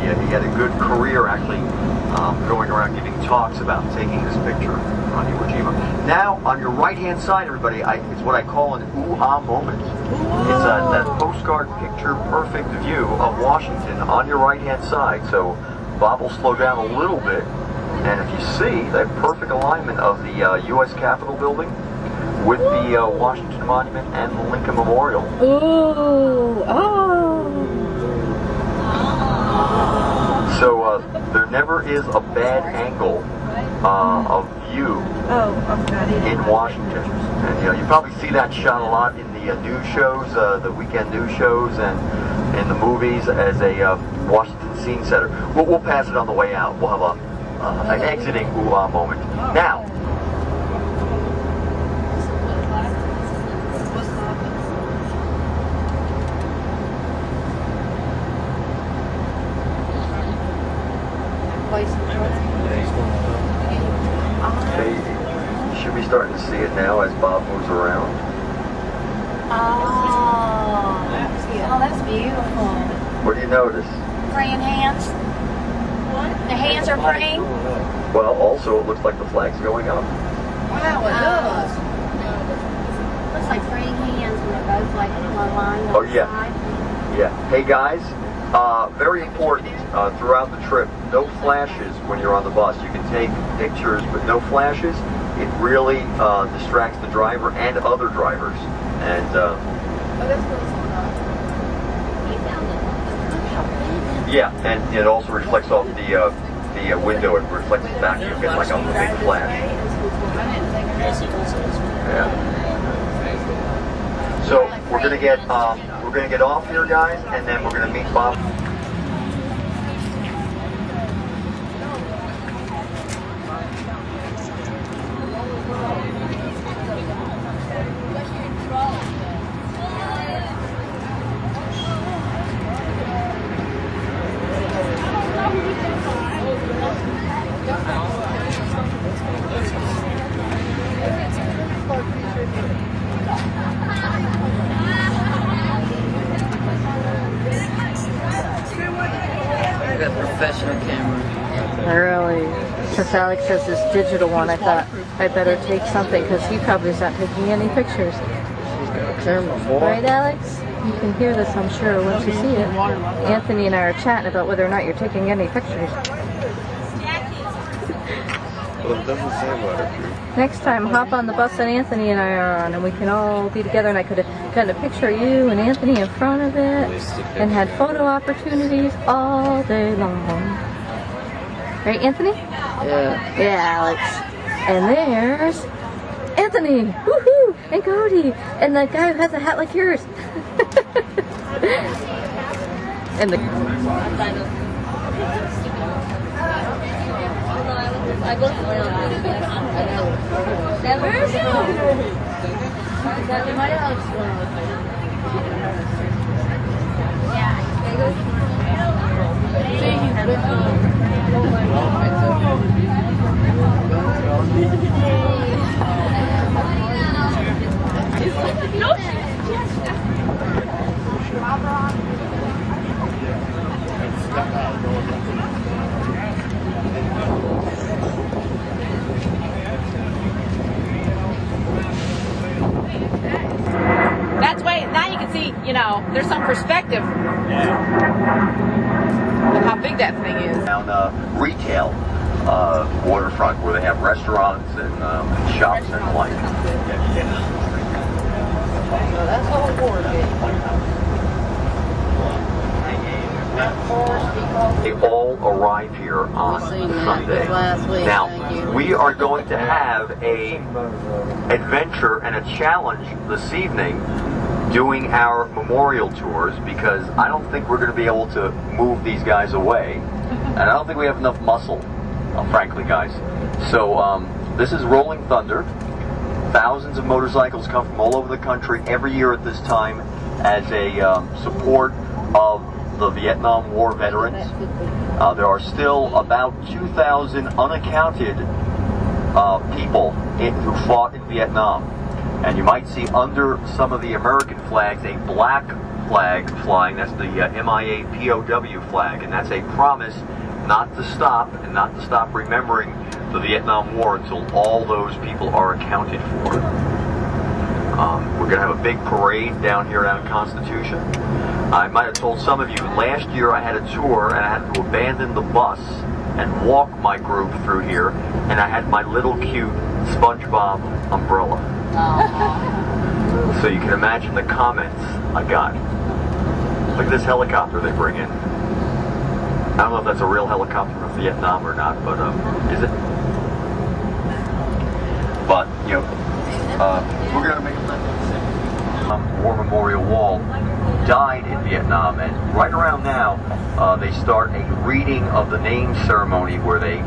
He had a good career actually going around giving talks about taking this picture on Iwo Jima. Now, on your right-hand side, everybody, it's what I call an ooh-ah moment. It's that postcard picture perfect view of Washington on your right-hand side. So Bob will slow down a little bit, and if you see the perfect alignment of the U.S. Capitol building with the Washington Monument and the Lincoln Memorial. Ooh, oh. So there never is a bad angle of view in Washington. And you probably see that shot a lot in the news shows, the weekend news shows, and in the movies as a Washington scene setter. We'll pass it on the way out. We'll have an exiting ooh-ah moment. Now, you should be starting to see it now as Bob moves around. Oh, that's beautiful. What do you notice? Praying hands. What? The hands are praying? Well, also it looks like the flag's going up. Wow, it does. Looks like praying hands when they're both like in one line. Oh, yeah. Yeah. Hey, guys, very important throughout the trip, no flashes when you're on the bus. You can take pictures, but no flashes. It really distracts the driver and other drivers. And yeah, and it also reflects off the window. It reflects back. You get like a big flash. Yeah. So we're gonna get off here, guys, and then we're gonna meet Bob. Professional camera. Really? Since Alex has this digital one, I thought I'd better take something because he probably is not taking any pictures. Right, Alex? You can hear this, I'm sure, once you see it. Anthony and I are chatting about whether or not you're taking any pictures. Well, it doesn't say waterproof. Next time, hop on the bus that Anthony and I are on, and we can all be together, and I could have gotten a picture of you and Anthony in front of it, and had photo opportunities all day long. Right, Anthony? Yeah. Yeah, Alex. And there's Anthony! Woohoo! And Cody! And the guy who has a hat like yours! And the... That's way, now you can see, there's some perspective of how big that thing is. Down retail waterfront where they have restaurants and shops and the like. So that's all board They all arrive here on Sunday. Now, we are going to have a adventure and a challenge this evening doing our memorial tours because I don't think we're going to be able to move these guys away. And I don't think we have enough muscle, frankly, guys. So this is Rolling Thunder. Thousands of motorcycles come from all over the country every year at this time as a support of the Vietnam War veterans. There are still about 2,000 unaccounted people who fought in Vietnam. And you might see under some of the American flags a black flag flying. That's the MIA POW flag, and that's a promise not to stop and not to stop remembering the Vietnam War until all those people are accounted for. We're going to have a big parade down here down Constitution. I might have told some of you, last year I had a tour and I had to abandon the bus and walk my group through here, and I had my little cute SpongeBob umbrella. So you can imagine the comments I got. Look at this helicopter they bring in. I don't know if that's a real helicopter from Vietnam or not, but is it? But, you know, we're going to make a War Memorial Wall died in Vietnam, and right around now they start a reading of the name ceremony where they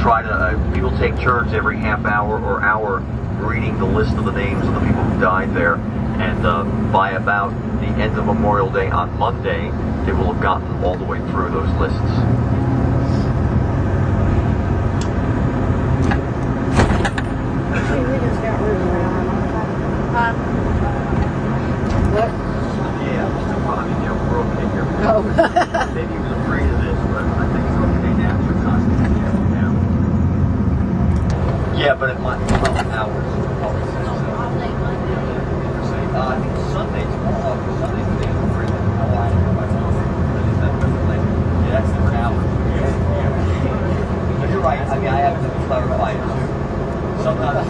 try to, people take turns every half hour or hour reading the list of the names of the people who died there, and by about the end of Memorial Day on Monday, they will have gotten all the way through those lists. What? Yeah, well, I mean, you know, we're okay here. Oh. Maybe he was afraid of this, but I think it's okay now. It's constitutional now. Yeah, but it might be 12 hours. I think Sunday's tomorrow. Sunday's the day of the free. Yeah, that's different hours. Yeah. But you're right. I mean, I have to clarify it too. Sometimes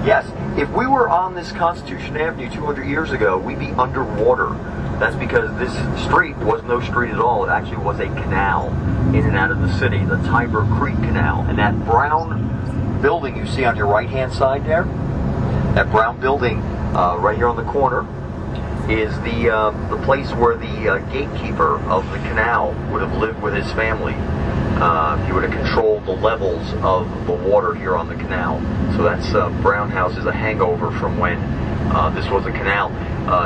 yes, if we were on this Constitution Avenue 200 years ago, we'd be underwater. That's because this street was no street at all. It actually was a canal in and out of the city, the Tiber Creek Canal. And that brown building you see on your right-hand side there, that brown building right here on the corner, is the place where the gatekeeper of the canal would have lived with his family. He would have controlled the levels of the water here on the canal. So that's Brown House is a hangover from when this was a canal.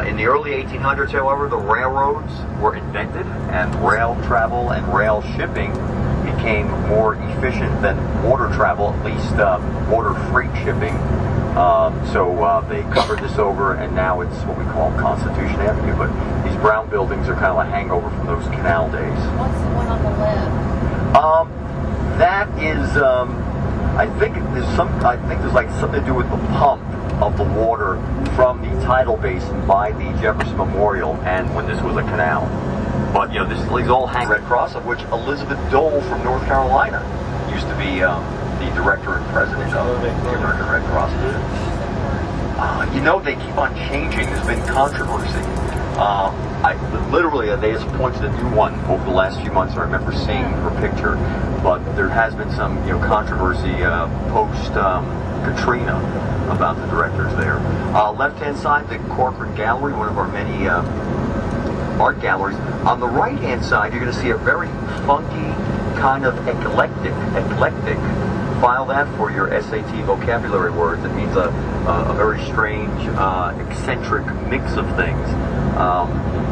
In the early 1800s, however, the railroads were invented, and rail travel and rail shipping became more efficient than water travel, at least water freight shipping. So they covered this over, and now it's what we call Constitution Avenue. But these brown buildings are kind of a hangover from those canal days. What's the one on the left? That is, I think there's like something to do with the pump of the water from the tidal basin by the Jefferson Memorial, and when this was a canal. But you know, these all hang Red Cross, of which Elizabeth Dole from North Carolina used to be the director and president of the American Red Cross. You know, they keep on changing. There's been controversy. Literally, they just appointed a new one over the last few months. I remember seeing her picture, but there has been some, you know, controversy post Katrina about the directors there. Left-hand side, the Corcoran Gallery, one of our many art galleries. On the right-hand side, you're going to see a very funky, kind of eclectic. File that for your SAT vocabulary words. It means a very strange, eccentric mix of things.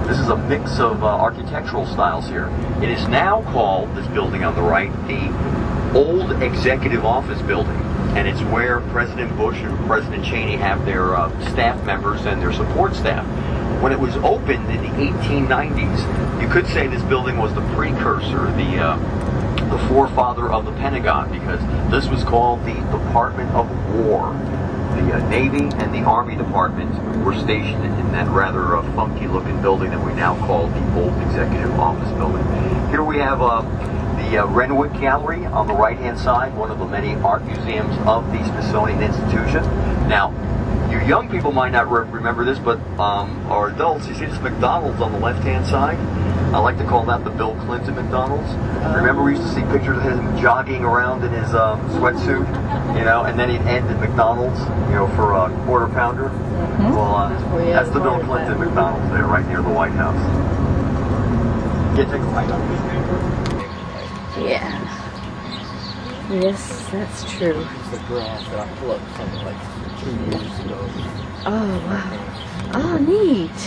This is a mix of architectural styles here. It is now called, this building on the right, the Old Executive Office Building. And it's where President Bush and President Cheney have their staff members and their support staff. When it was opened in the 1890s, you could say this building was the precursor, the forefather of the Pentagon, because this was called the Department of War. The Navy and the Army Department were stationed in that rather funky-looking building that we now call the Old Executive Office Building. Here we have the Renwick Gallery on the right-hand side, one of the many art museums of the Smithsonian Institution. Now, you young people might not remember this, but our adults, you see this McDonald's on the left-hand side? I like to call that the Bill Clinton McDonald's. Remember, we used to see pictures of him jogging around in his sweatsuit, you know, and then he'd end at McDonald's, you know, for a quarter pounder. Mm-hmm. Well, that's the Bill Clinton McDonald's there, right near the White House. Yeah, take a bite. Yeah. Yes, that's true. It's the grass that I plucked something like 2 years ago. Oh, wow. Oh, neat.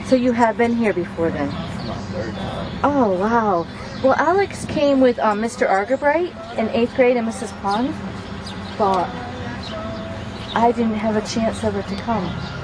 So you have been here before then? Not third time. Oh, wow. Well, Alex came with Mr. Argabright in 8th grade, and Mrs. Pond thought I didn't have a chance ever to come.